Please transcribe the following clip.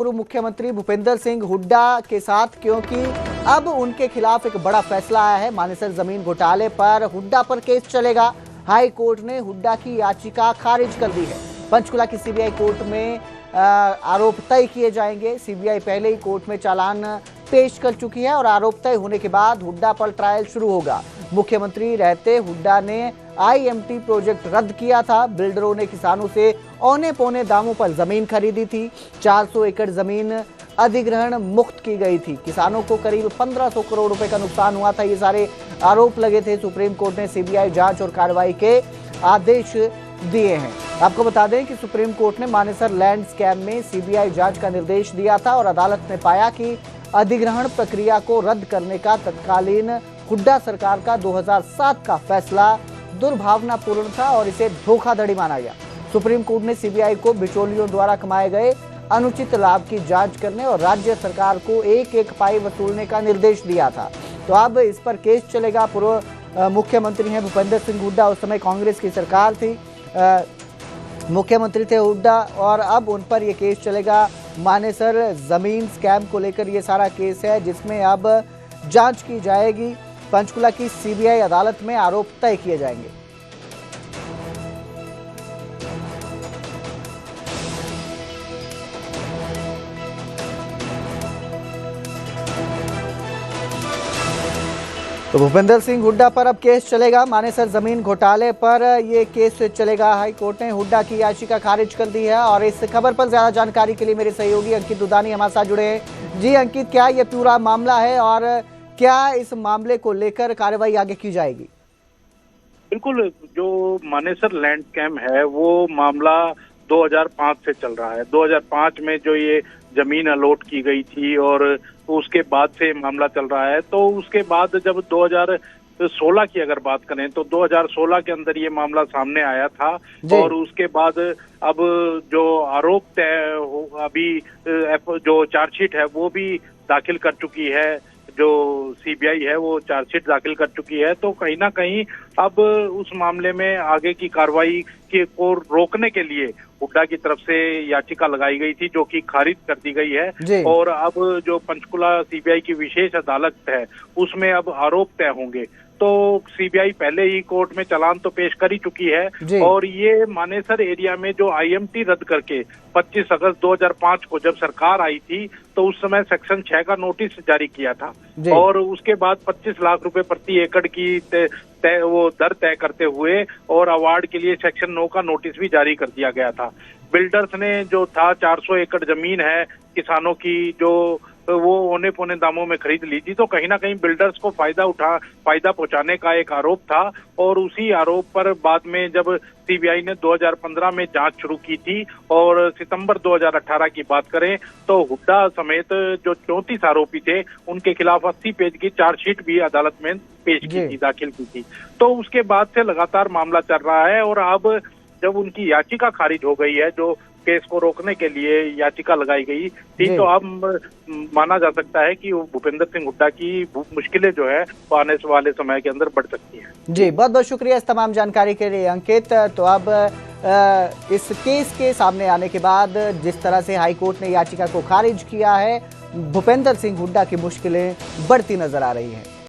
पूर्व मुख्यमंत्री भूपेंद्र सिंह हुड्डा के साथ, क्योंकि अब उनके खिलाफ एक बड़ा फैसला आया है। मानेसर जमीन घोटाले पर हुड्डा पर केस चलेगा। हाई कोर्ट ने हुड्डा की याचिका खारिज कर दी है। पंचकुला की सीबीआई कोर्ट में आरोप तय किए जाएंगे। सीबीआई पहले ही कोर्ट में चालान पेश कर चुकी है और आरोप तय होने के बाद हुड्डा पर ट्रायल शुरू होगा। मुख्यमंत्री रहते हुड्डा ने आईएमटी प्रोजेक्ट रद्द किया था। बिल्डरों ने किसानों से औने पौने दामों पर जमीन खरीदी थी। 400 एकड़ जमीन अधिग्रहण मुक्त की गई थी। किसानों को करीब 1500 करोड़ रुपए का नुकसान हुआ था। ये सारे आरोप लगे थे। सुप्रीम कोर्ट ने सीबीआई जांच और कार्रवाई के आदेश दिए हैं। आपको बता दें कि सुप्रीम कोर्ट ने मानेसर लैंड स्कैम में सीबीआई जांच का निर्देश दिया था और अदालत ने पाया कि अधिग्रहण प्रक्रिया को रद्द करने का तत्कालीन हुड्डा सरकार का 2007 का फैसला दुर्भावनापूर्ण था और इसे धोखाधड़ी माना गया। सुप्रीम कोर्ट ने सीबीआई को बिचौलियों द्वारा कमाए गए अनुचित लाभ की जांच करने और राज्य सरकार को एक एक पाई वसूलने का निर्देश दिया था। तो अब इस पर केस चलेगा। पूर्व मुख्यमंत्री हैं भूपेंद्र सिंह हुड्डा, उस समय कांग्रेस की सरकार थी, मुख्यमंत्री थे हुड्डा, और अब उन पर यह केस चलेगा। मानेसर जमीन स्कैम को लेकर ये सारा केस है जिसमें अब जांच की जाएगी। पंचकुला की सीबीआई अदालत में आरोप तय किए जाएंगे। तो भूपेंद्र सिंह हुड्डा पर अब केस चलेगा। मानेसर जमीन घोटाले पर ये केस चलेगा। हाई कोर्ट ने हुड्डा की याचिका खारिज कर दी है और इस खबर पर ज्यादा जानकारी के लिए मेरे सहयोगी अंकित दुदानी हमारे साथ जुड़े हैं। जी अंकित, क्या ये पूरा मामला है और क्या इस मामले को लेकर कार्रवाई आगे की जाएगी? बिल्कुल, जो मानेसर लैंड स्कैम है वो मामला 2005 से चल रहा है। 2005 में जो ये जमीन अलॉट की गई थी और उसके बाद से मामला चल रहा है। तो उसके बाद जब 2016 की अगर बात करें तो 2016 के अंदर ये मामला सामने आया था और उसके बाद अब जो आरोप तय अभी जो चार्जशीट है वो भी दाखिल कर चुकी है। जो सीबीआई है वो चार्जशीट दाखिल कर चुकी है। तो कहीं ना कहीं अब उस मामले में आगे की कार्रवाई को रोकने के लिए हुड्डा की तरफ से याचिका लगाई गई थी जो कि खारिज कर दी गई है। और अब जो पंचकुला सीबीआई की विशेष अदालत है उसमें अब आरोप तय होंगे। तो सीबीआई पहले ही कोर्ट में चालान तो पेश कर ही चुकी है और ये मानेसर एरिया में जो आईएमटी रद्द करके 25 अगस्त 2005 को जब सरकार आई थी तो उस समय सेक्शन 6 का नोटिस जारी किया था और उसके बाद 25 लाख रुपए प्रति एकड़ की वो दर तय करते हुए और अवार्ड के लिए सेक्शन 9 का नोटिस भी जारी कर दिया गया था। बिल्डर्स ने जो था 400 एकड़ जमीन है किसानों की जो वो औने पौने दामों में खरीद ली थी। तो कहीं ना कहीं बिल्डर्स को फायदा पहुंचाने का एक आरोप था और उसी आरोप पर बाद में जब सीबीआई ने 2015 में जांच शुरू की थी और सितंबर 2018 की बात करें तो हुड्डा समेत जो 34 आरोपी थे उनके खिलाफ 80 पेज की चार्जशीट भी अदालत में पेश की थी, दाखिल की थी। तो उसके बाद से लगातार मामला चल रहा है और अब जब उनकी याचिका खारिज हो गई है, जो केस को रोकने के लिए याचिका लगाई गई थी, तो अब माना जा सकता है कि भूपेंद्र सिंह हुड्डा की मुश्किलें जो है वो आने वाले समय के अंदर बढ़ सकती हैं। जी, बहुत बहुत शुक्रिया इस तमाम जानकारी के लिए अंकित। तो अब इस केस के सामने आने के बाद जिस तरह से हाईकोर्ट ने याचिका को खारिज किया है, भूपेंद्र सिंह हुड्डा की मुश्किलें बढ़ती नजर आ रही हैं।